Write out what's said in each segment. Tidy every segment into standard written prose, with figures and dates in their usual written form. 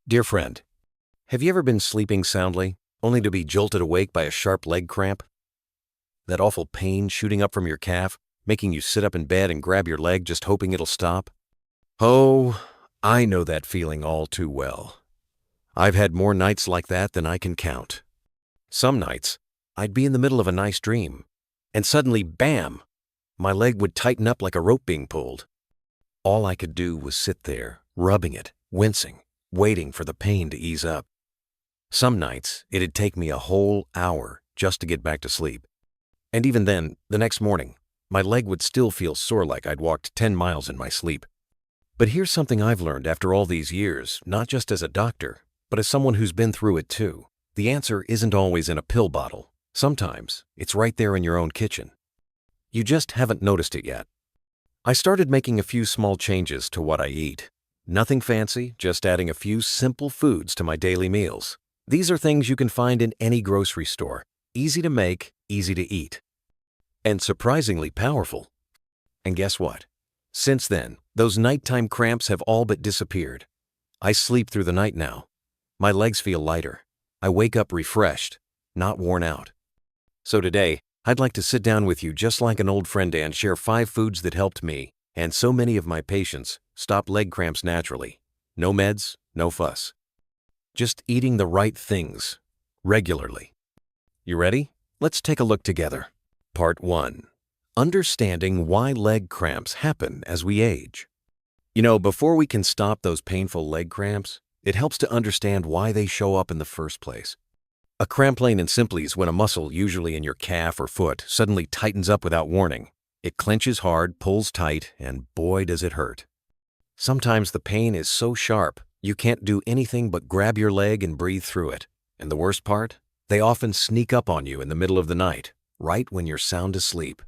Dear friend, have you ever been sleeping soundly, only to be jolted awake by a sharp leg cramp? That awful pain shooting up from your calf, making you sit up in bed and grab your leg just hoping it'll stop? Oh, I know that feeling all too well. I've had more nights like that than I can count. Some nights, I'd be in the middle of a nice dream, and suddenly, bam, my leg would tighten up like a rope being pulled. All I could do was sit there, rubbing it, wincing, waiting for the pain to ease up. Some nights, it'd take me a whole hour just to get back to sleep. And even then, the next morning, my leg would still feel sore like I'd walked 10 miles in my sleep. But here's something I've learned after all these years, not just as a doctor, but as someone who's been through it too. The answer isn't always in a pill bottle. Sometimes, it's right there in your own kitchen. You just haven't noticed it yet. I started making a few small changes to what I eat. Nothing fancy, just adding a few simple foods to my daily meals. These are things you can find in any grocery store. Easy to make, easy to eat. And surprisingly powerful. And guess what? Since then, those nighttime cramps have all but disappeared. I sleep through the night now. My legs feel lighter. I wake up refreshed, not worn out. So today, I'd like to sit down with you just like an old friend and share 5 foods that helped me, and so many of my patients, stop leg cramps naturally. No meds, no fuss. Just eating the right things, regularly. You ready? Let's take a look together. Part 1. Understanding why leg cramps happen as we age. Before we can stop those painful leg cramps, it helps to understand why they show up in the first place. A cramp, plain and simply, is when a muscle, usually in your calf or foot, suddenly tightens up without warning. It clenches hard, pulls tight, and boy does it hurt. Sometimes the pain is so sharp, you can't do anything but grab your leg and breathe through it. And the worst part? They often sneak up on you in the middle of the night, right when you're sound asleep.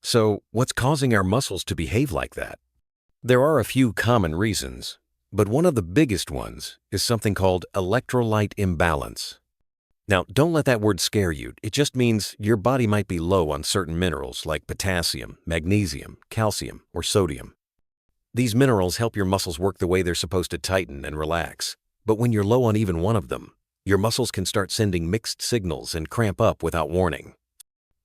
So, what's causing our muscles to behave like that? There are a few common reasons, but one of the biggest ones is something called electrolyte imbalance. Now, don't let that word scare you. It just means your body might be low on certain minerals like potassium, magnesium, calcium, or sodium. These minerals help your muscles work the way they're supposed to tighten and relax. But when you're low on even one of them, your muscles can start sending mixed signals and cramp up without warning.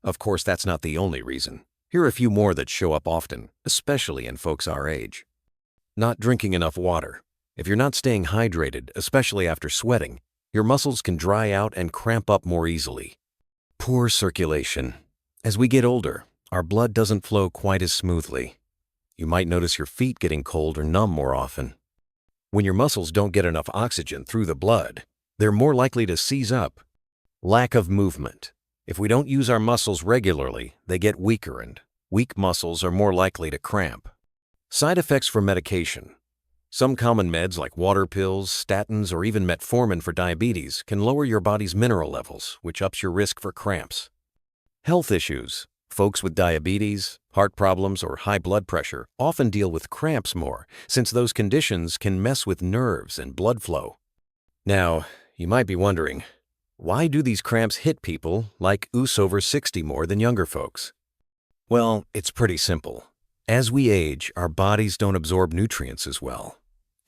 Of course, that's not the only reason. Here are a few more that show up often, especially in folks our age. Not drinking enough water. If you're not staying hydrated, especially after sweating, your muscles can dry out and cramp up more easily. Poor circulation. As we get older, our blood doesn't flow quite as smoothly. You might notice your feet getting cold or numb more often. When your muscles don't get enough oxygen through the blood, they're more likely to seize up. Lack of movement. If we don't use our muscles regularly, they get weaker, and weak muscles are more likely to cramp. Side effects from medication. Some common meds like water pills, statins, or even metformin for diabetes can lower your body's mineral levels, which ups your risk for cramps. Health issues. Folks with diabetes, heart problems, or high blood pressure often deal with cramps more, since those conditions can mess with nerves and blood flow. Now, you might be wondering, why do these cramps hit people like us over 60 more than younger folks? Well, it's pretty simple. As we age, our bodies don't absorb nutrients as well.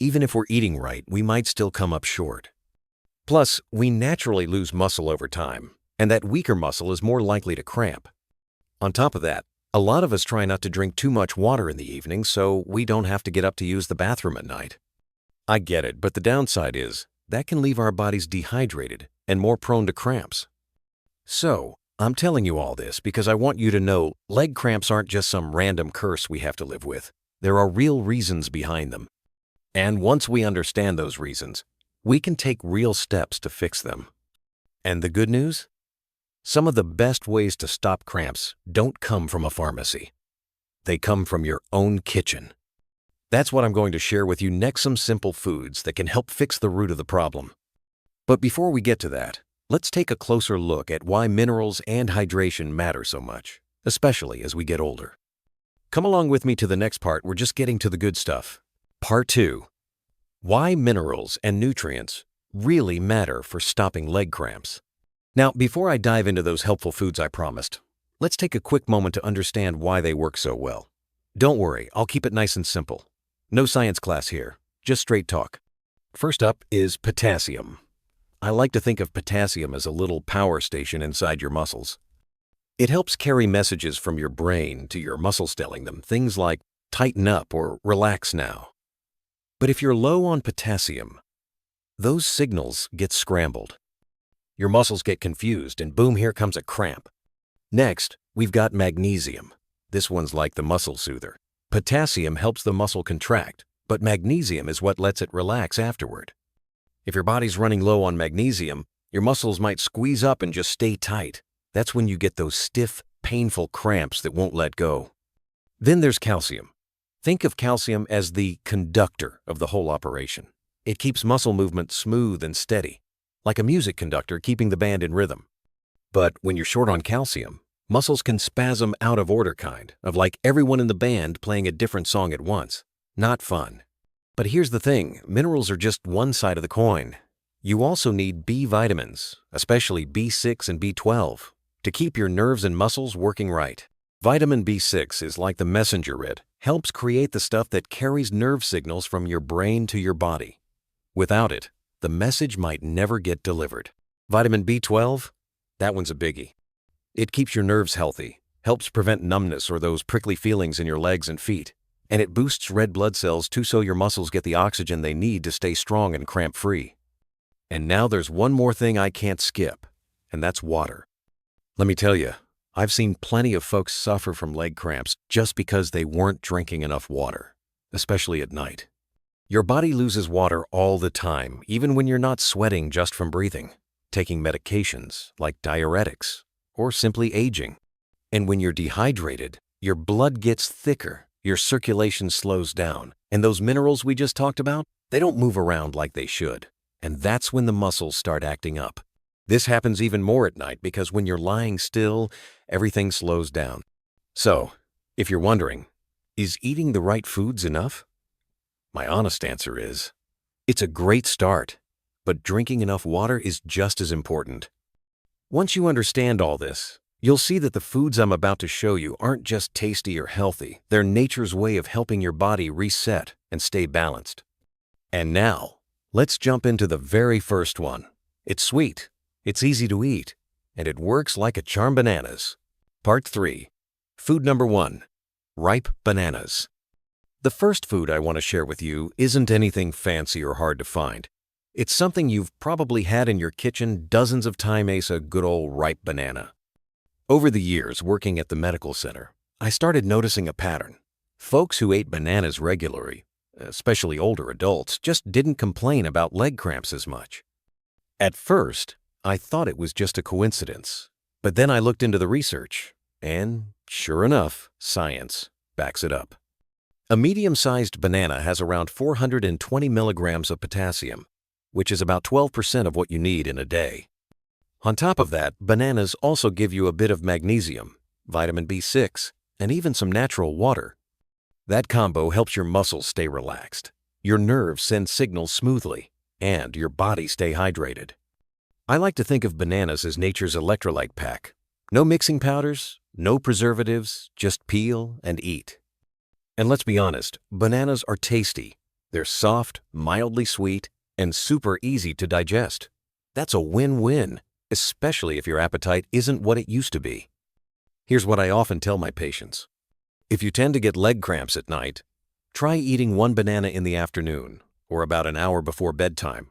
Even if we're eating right, we might still come up short. Plus, we naturally lose muscle over time, and that weaker muscle is more likely to cramp. On top of that, a lot of us try not to drink too much water in the evening so we don't have to get up to use the bathroom at night. I get it, but the downside is that can leave our bodies dehydrated and more prone to cramps. So, I'm telling you all this because I want you to know leg cramps aren't just some random curse we have to live with. There are real reasons behind them. And once we understand those reasons, we can take real steps to fix them. And the good news? Some of the best ways to stop cramps don't come from a pharmacy. They come from your own kitchen. That's what I'm going to share with you next, some simple foods that can help fix the root of the problem. But before we get to that, let's take a closer look at why minerals and hydration matter so much, especially as we get older. Come along with me to the next part. We're just getting to the good stuff. Part 2. Why minerals and nutrients really matter for stopping leg cramps. Now, before I dive into those helpful foods I promised, let's take a quick moment to understand why they work so well. Don't worry, I'll keep it nice and simple. No science class here, just straight talk. First up is potassium. I like to think of potassium as a little power station inside your muscles. It helps carry messages from your brain to your muscles telling them things like tighten up or relax now. But if you're low on potassium, those signals get scrambled. Your muscles get confused and boom, here comes a cramp. Next, we've got magnesium. This one's like the muscle soother. Potassium helps the muscle contract, but magnesium is what lets it relax afterward. If your body's running low on magnesium, your muscles might squeeze up and just stay tight. That's when you get those stiff, painful cramps that won't let go. Then there's calcium. Think of calcium as the conductor of the whole operation. It keeps muscle movement smooth and steady, like a music conductor keeping the band in rhythm. But when you're short on calcium, muscles can spasm out of order kind of like everyone in the band playing a different song at once. Not fun. But here's the thing, minerals are just one side of the coin. You also need B vitamins, especially B6 and B12, to keep your nerves and muscles working right. Vitamin B6 is like the messenger. It helps create the stuff that carries nerve signals from your brain to your body. Without it, the message might never get delivered. Vitamin B12? That one's a biggie. It keeps your nerves healthy, helps prevent numbness or those prickly feelings in your legs and feet, and it boosts red blood cells too so your muscles get the oxygen they need to stay strong and cramp-free. And now there's one more thing I can't skip, and that's water. Let me tell you, I've seen plenty of folks suffer from leg cramps just because they weren't drinking enough water, especially at night. Your body loses water all the time, even when you're not sweating just from breathing, taking medications like diuretics, or simply aging. And when you're dehydrated, your blood gets thicker, your circulation slows down, and those minerals we just talked about, they don't move around like they should. And that's when the muscles start acting up. This happens even more at night because when you're lying still, everything slows down. So, if you're wondering, is eating the right foods enough? My honest answer is, it's a great start, but drinking enough water is just as important. Once you understand all this, you'll see that the foods I'm about to show you aren't just tasty or healthy, they're nature's way of helping your body reset and stay balanced. And now, let's jump into the very first one. It's sweet, it's easy to eat, and it works like a charm. Bananas. Part 3. Food number 1. Ripe bananas. The first food I want to share with you isn't anything fancy or hard to find. It's something you've probably had in your kitchen dozens of times, a good old ripe banana. Over the years working at the medical center, I started noticing a pattern. Folks who ate bananas regularly, especially older adults, just didn't complain about leg cramps as much. At first, I thought it was just a coincidence, but then I looked into the research, and sure enough, science backs it up. A medium-sized banana has around 420 milligrams of potassium, which is about 12% of what you need in a day. On top of that, bananas also give you a bit of magnesium, vitamin B6, and even some natural water. That combo helps your muscles stay relaxed, your nerves send signals smoothly, and your body stay hydrated. I like to think of bananas as nature's electrolyte pack. No mixing powders, no preservatives, just peel and eat. And let's be honest, bananas are tasty. They're soft, mildly sweet, and super easy to digest. That's a win-win, especially if your appetite isn't what it used to be. Here's what I often tell my patients. If you tend to get leg cramps at night, try eating one banana in the afternoon, or about an hour before bedtime.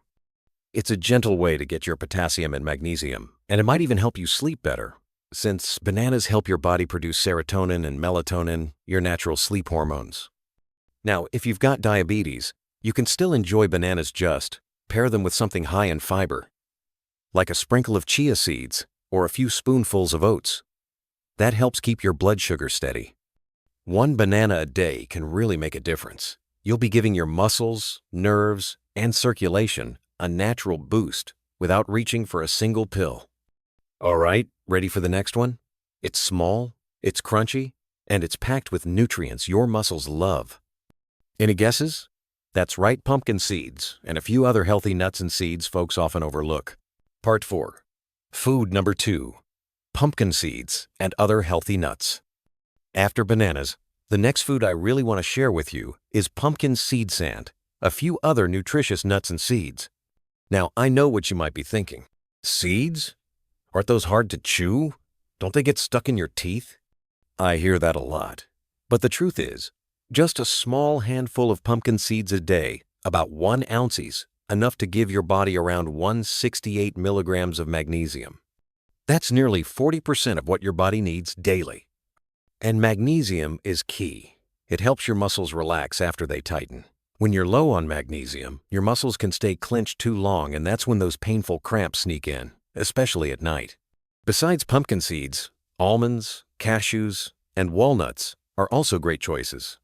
It's a gentle way to get your potassium and magnesium, and it might even help you sleep better, since bananas help your body produce serotonin and melatonin, your natural sleep hormones. Now, if you've got diabetes, you can still enjoy bananas, just pair them with something high in fiber, like a sprinkle of chia seeds or a few spoonfuls of oats. That helps keep your blood sugar steady. One banana a day can really make a difference. You'll be giving your muscles, nerves, and circulation a natural boost without reaching for a single pill. All right, ready for the next one? It's small, it's crunchy, and it's packed with nutrients your muscles love. Any guesses? That's right, pumpkin seeds and a few other healthy nuts and seeds folks often overlook. Part 4. Food number 2. Pumpkin seeds and other healthy nuts. After bananas, the next food I really want to share with you is pumpkin seed sand, a few other nutritious nuts and seeds. Now, I know what you might be thinking. Seeds? Aren't those hard to chew? Don't they get stuck in your teeth? I hear that a lot. But the truth is, just a small handful of pumpkin seeds a day, about 1 ounces, enough to give your body around 168 milligrams of magnesium. That's nearly 40% of what your body needs daily. And magnesium is key. It helps your muscles relax after they tighten. When you're low on magnesium, your muscles can stay clenched too long, and that's when those painful cramps sneak in, especially at night. Besides pumpkin seeds, almonds, cashews, and walnuts are also great choices.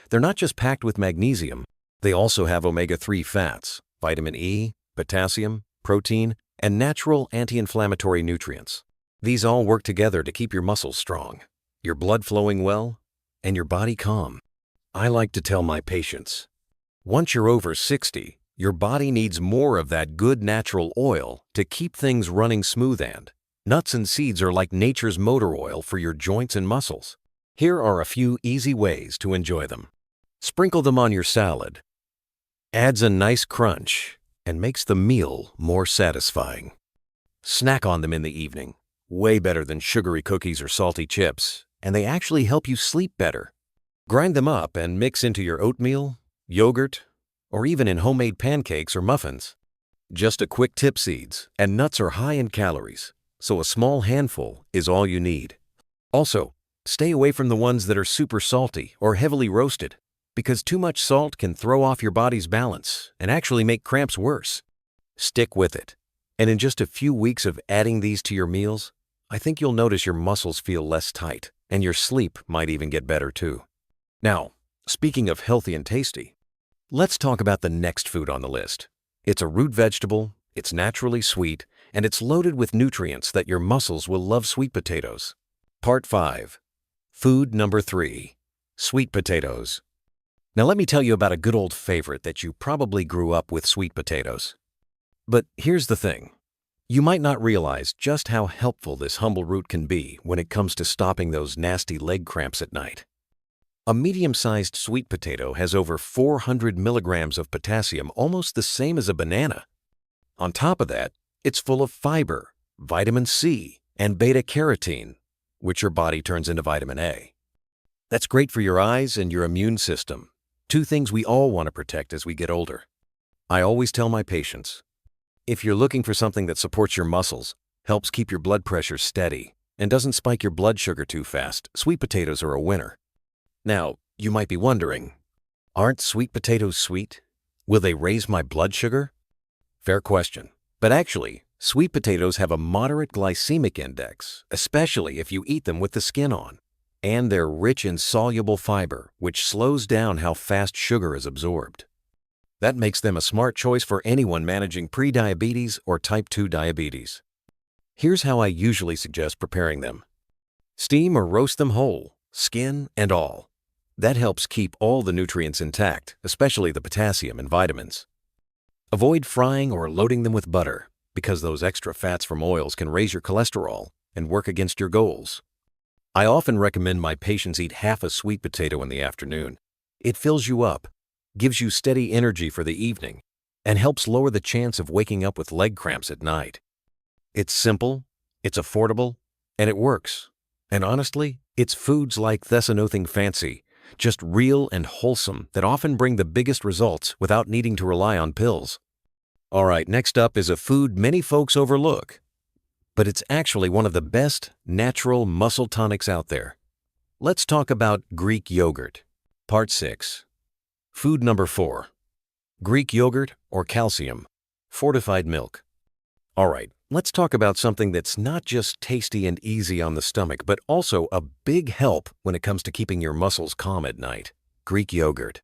They're not just packed with magnesium, they also have omega-3 fats, vitamin E, potassium, protein, and natural anti-inflammatory nutrients. These all work together to keep your muscles strong, your blood flowing well, and your body calm. I like to tell my patients, once you're over 60, your body needs more of that good natural oil to keep things running smooth, and nuts and seeds are like nature's motor oil for your joints and muscles. Here are a few easy ways to enjoy them. Sprinkle them on your salad. Adds a nice crunch and makes the meal more satisfying. Snack on them in the evening. Way better than sugary cookies or salty chips, and they actually help you sleep better. Grind them up and mix into your oatmeal, yogurt, or even in homemade pancakes or muffins. Just a quick tip: seeds and nuts are high in calories, so a small handful is all you need. Also, stay away from the ones that are super salty or heavily roasted, because too much salt can throw off your body's balance and actually make cramps worse. Stick with it, and in just a few weeks of adding these to your meals, I think you'll notice your muscles feel less tight, and your sleep might even get better too. Now, speaking of healthy and tasty, let's talk about the next food on the list. It's a root vegetable, it's naturally sweet, and it's loaded with nutrients that your muscles will love: sweet potatoes. Part 5. Food number 3. Sweet potatoes. Now let me tell you about a good old favorite that you probably grew up with: sweet potatoes. But here's the thing. You might not realize just how helpful this humble root can be when it comes to stopping those nasty leg cramps at night. A medium-sized sweet potato has over 400 milligrams of potassium, almost the same as a banana. On top of that, it's full of fiber, vitamin C, and beta-carotene, which your body turns into vitamin A. That's great for your eyes and your immune system, 2 things we all want to protect as we get older. I always tell my patients, if you're looking for something that supports your muscles, helps keep your blood pressure steady, and doesn't spike your blood sugar too fast, sweet potatoes are a winner. Now, you might be wondering, aren't sweet potatoes sweet? Will they raise my blood sugar? Fair question. But actually, sweet potatoes have a moderate glycemic index, especially if you eat them with the skin on. And they're rich in soluble fiber, which slows down how fast sugar is absorbed. That makes them a smart choice for anyone managing pre-diabetes or type 2 diabetes. Here's how I usually suggest preparing them. Steam or roast them whole, skin and all. That helps keep all the nutrients intact, especially the potassium and vitamins. Avoid frying or loading them with butter, because those extra fats from oils can raise your cholesterol and work against your goals. I often recommend my patients eat half a sweet potato in the afternoon. It fills you up, gives you steady energy for the evening, and helps lower the chance of waking up with leg cramps at night. It's simple, it's affordable, and it works. And honestly, it's foods like this are nothing fancy, just real and wholesome, that often bring the biggest results without needing to rely on pills. All right, next up is a food many folks overlook, but it's actually one of the best natural muscle tonics out there. Let's talk about Greek yogurt. Part 6. Food number 4. Greek yogurt or calcium, fortified milk. All right, let's talk about something that's not just tasty and easy on the stomach, but also a big help when it comes to keeping your muscles calm at night: Greek yogurt.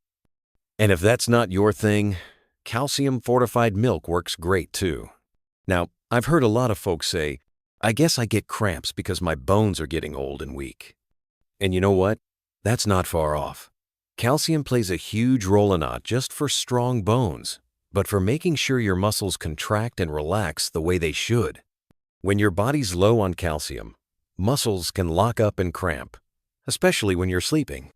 And if that's not your thing, calcium fortified milk works great too. Now, I've heard a lot of folks say, I guess I get cramps because my bones are getting old and weak. And you know what? That's not far off. Calcium plays a huge role in not just for strong bones, but for making sure your muscles contract and relax the way they should. When your body's low on calcium, muscles can lock up and cramp, especially when you're sleeping.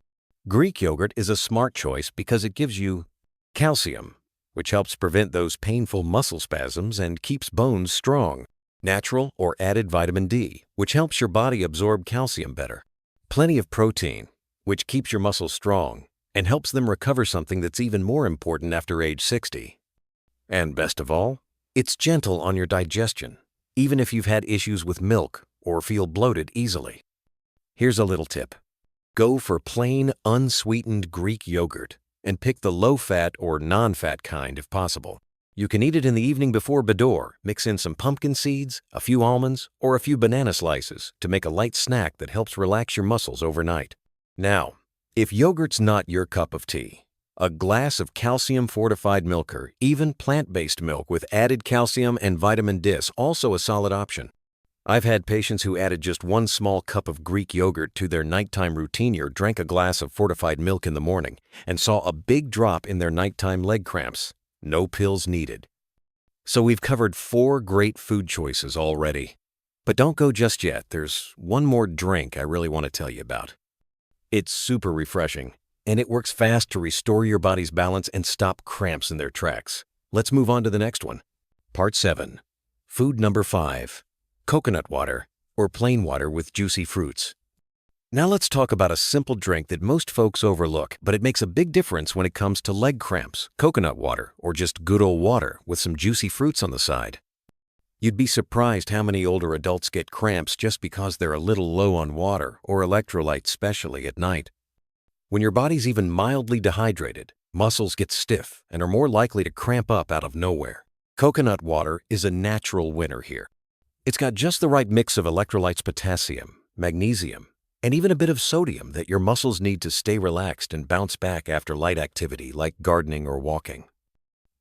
Greek yogurt is a smart choice because it gives you Calcium, which helps prevent those painful muscle spasms and keeps bones strong. Natural or added vitamin D, which helps your body absorb calcium better. Plenty of protein, which keeps your muscles strong and helps them recover something that's even more important after age 60. And best of all, it's gentle on your digestion, even if you've had issues with milk or feel bloated easily. Here's a little tip. Go for plain, unsweetened Greek yogurt and pick the low-fat or non-fat kind if possible. You can eat it in the evening before Bador, mix in some pumpkin seeds, a few almonds, or a few banana slices to make a light snack that helps relax your muscles overnight. Now, if yogurt's not your cup of tea, a glass of calcium-fortified milk or even plant-based milk with added calcium and vitamin D is also a solid option. I've had patients who added just one small cup of Greek yogurt to their nighttime routine or drank a glass of fortified milk in the morning and saw a big drop in their nighttime leg cramps. No pills needed. So we've covered 4 great food choices already. But don't go just yet. There's one more drink I really want to tell you about. It's super refreshing, and it works fast to restore your body's balance and stop cramps in their tracks. Let's move on to the next one. Part 7. Food number 5. Coconut water, or plain water with juicy fruits. Now let's talk about a simple drink that most folks overlook, but it makes a big difference when it comes to leg cramps: coconut water, or just good old water with some juicy fruits on the side. You'd be surprised how many older adults get cramps just because they're a little low on water or electrolytes, especially at night. When your body's even mildly dehydrated, muscles get stiff and are more likely to cramp up out of nowhere. Coconut water is a natural winner here. It's got just the right mix of electrolytes: potassium, magnesium, and even a bit of sodium that your muscles need to stay relaxed and bounce back after light activity like gardening or walking.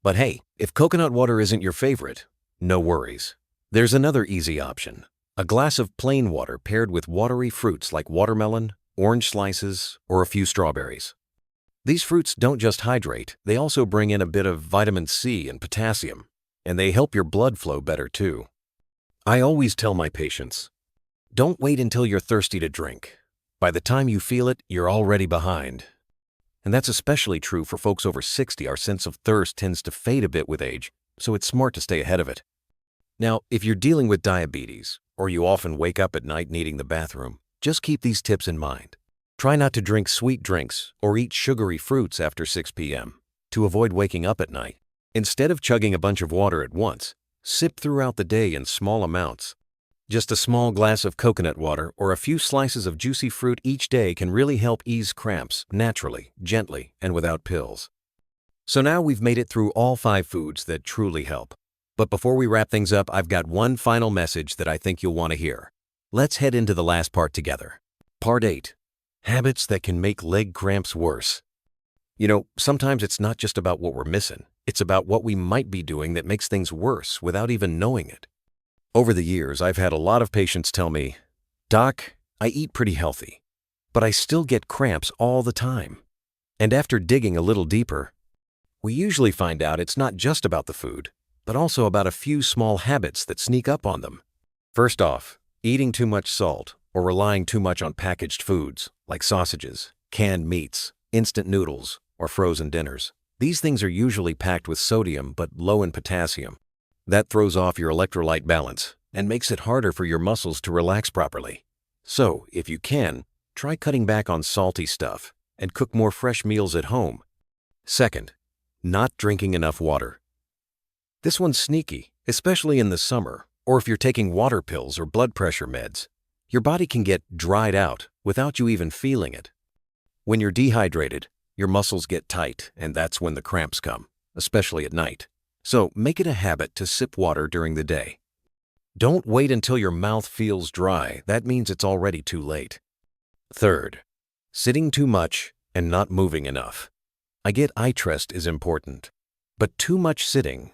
But hey, if coconut water isn't your favorite, no worries. There's another easy option: a glass of plain water paired with watery fruits like watermelon, orange slices, or a few strawberries. These fruits don't just hydrate, they also bring in a bit of vitamin C and potassium, and they help your blood flow better too. I always tell my patients, don't wait until you're thirsty to drink. By the time you feel it, you're already behind. And that's especially true for folks over 60. Our sense of thirst tends to fade a bit with age, so it's smart to stay ahead of it. Now, if you're dealing with diabetes, or you often wake up at night needing the bathroom, just keep these tips in mind. Try not to drink sweet drinks or eat sugary fruits after 6 p.m. to avoid waking up at night. Instead of chugging a bunch of water at once, sip throughout the day in small amounts. Just a small glass of coconut water or a few slices of juicy fruit each day can really help ease cramps naturally, gently, and without pills. So now we've made it through all 5 foods that truly help. But before we wrap things up, I've got one final message that I think you'll want to hear. Let's head into the last part together. Part 8. Habits that can make leg cramps worse. You know, sometimes it's not just about what we're missing. It's about what we might be doing that makes things worse without even knowing it. Over the years, I've had a lot of patients tell me, "Doc, I eat pretty healthy, but I still get cramps all the time." And after digging a little deeper, we usually find out it's not just about the food, but also about a few small habits that sneak up on them. First off, eating too much salt or relying too much on packaged foods like sausages, canned meats, instant noodles, or frozen dinners. These things are usually packed with sodium but low in potassium. That throws off your electrolyte balance and makes it harder for your muscles to relax properly. So, if you can, try cutting back on salty stuff and cook more fresh meals at home. Second, not drinking enough water. This one's sneaky, especially in the summer, or if you're taking water pills or blood pressure meds. Your body can get dried out without you even feeling it. When you're dehydrated, your muscles get tight, and that's when the cramps come, especially at night. So make it a habit to sip water during the day. Don't wait until your mouth feels dry. That means it's already too late. Third, sitting too much and not moving enough. I get eye rest is important, but too much sitting,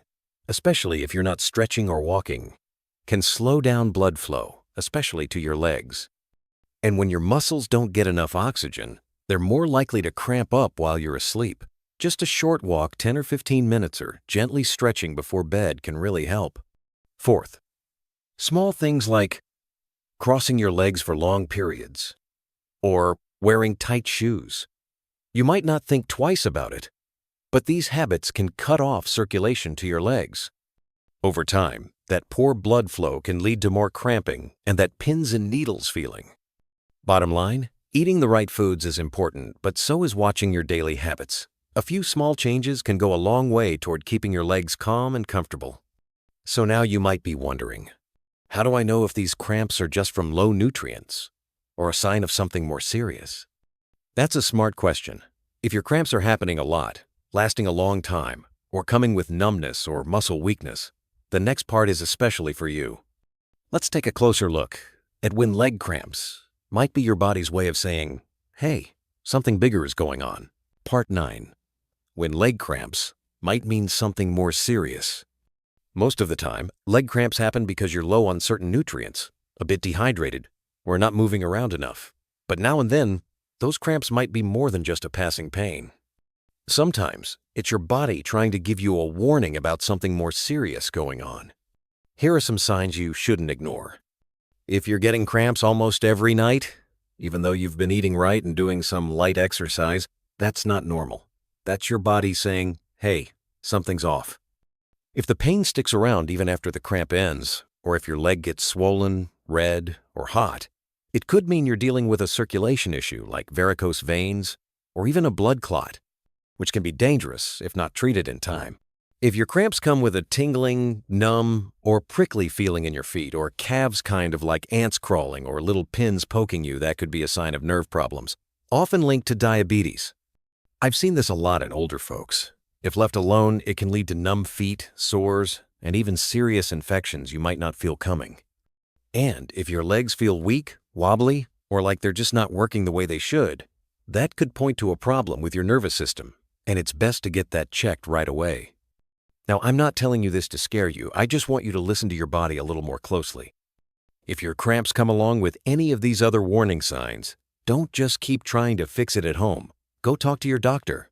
especially if you're not stretching or walking, can slow down blood flow, especially to your legs. And when your muscles don't get enough oxygen, they're more likely to cramp up while you're asleep. Just a short walk, 10 or 15 minutes, or gently stretching before bed can really help. Fourth, small things like crossing your legs for long periods or wearing tight shoes. You might not think twice about it, But these habits can cut off circulation to your legs. Over time, that poor blood flow can lead to more cramping and that pins and needles feeling. Bottom line, eating the right foods is important, but so is watching your daily habits. A few small changes can go a long way toward keeping your legs calm and comfortable. So now you might be wondering, how do I know if these cramps are just from low nutrients or a sign of something more serious? That's a smart question. If your cramps are happening a lot, lasting a long time, or coming with numbness or muscle weakness, the next part is especially for you. Let's take a closer look at when leg cramps might be your body's way of saying, hey, something bigger is going on. Part 9. When leg cramps might mean something more serious. Most of the time, leg cramps happen because you're low on certain nutrients, a bit dehydrated, or not moving around enough. But now and then, those cramps might be more than just a passing pain. Sometimes, it's your body trying to give you a warning about something more serious going on. Here are some signs you shouldn't ignore. If you're getting cramps almost every night, even though you've been eating right and doing some light exercise, that's not normal. That's your body saying, hey, something's off. If the pain sticks around even after the cramp ends, or if your leg gets swollen, red, or hot, it could mean you're dealing with a circulation issue like varicose veins or even a blood clot, which can be dangerous if not treated in time. If your cramps come with a tingling, numb, or prickly feeling in your feet, or calves kind of like ants crawling or little pins poking you, that could be a sign of nerve problems, often linked to diabetes. I've seen this a lot in older folks. If left alone, it can lead to numb feet, sores, and even serious infections you might not feel coming. And if your legs feel weak, wobbly, or like they're just not working the way they should, that could point to a problem with your nervous system, and it's best to get that checked right away. Now, I'm not telling you this to scare you. I just want you to listen to your body a little more closely. If your cramps come along with any of these other warning signs, don't just keep trying to fix it at home. Go talk to your doctor.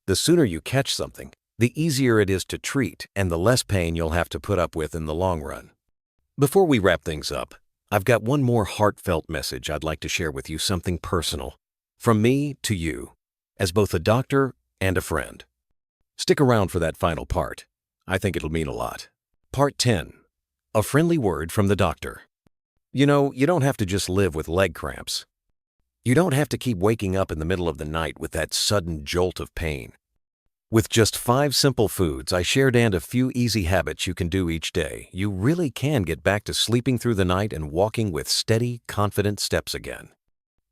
The sooner you catch something, the easier it is to treat and the less pain you'll have to put up with in the long run. Before we wrap things up, I've got one more heartfelt message I'd like to share with you, something personal. From me to you, as both a doctor and a friend. Stick around for that final part. I think it'll mean a lot. Part 10. A friendly word from the doctor. You know, you don't have to just live with leg cramps. You don't have to keep waking up in the middle of the night with that sudden jolt of pain. With just 5 simple foods I shared and a few easy habits you can do each day, you really can get back to sleeping through the night and walking with steady, confident steps again.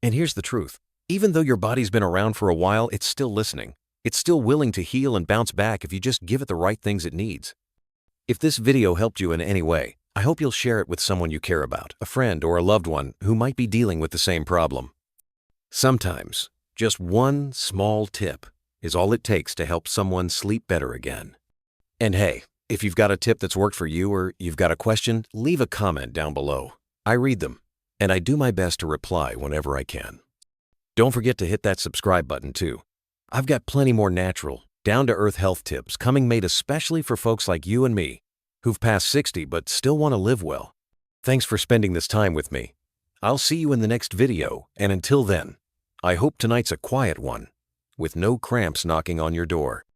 And here's the truth. Even though your body's been around for a while, it's still listening. It's still willing to heal and bounce back if you just give it the right things it needs. If this video helped you in any way, I hope you'll share it with someone you care about, a friend or a loved one who might be dealing with the same problem. Sometimes, just one small tip is all it takes to help someone sleep better again. And hey, if you've got a tip that's worked for you or you've got a question, leave a comment down below. I read them, and I do my best to reply whenever I can. Don't forget to hit that subscribe button too. I've got plenty more natural, down-to-earth health tips coming made especially for folks like you and me who've passed 60 but still want to live well. Thanks for spending this time with me. I'll see you in the next video, and until then, I hope tonight's a quiet one, with no cramps knocking on your door.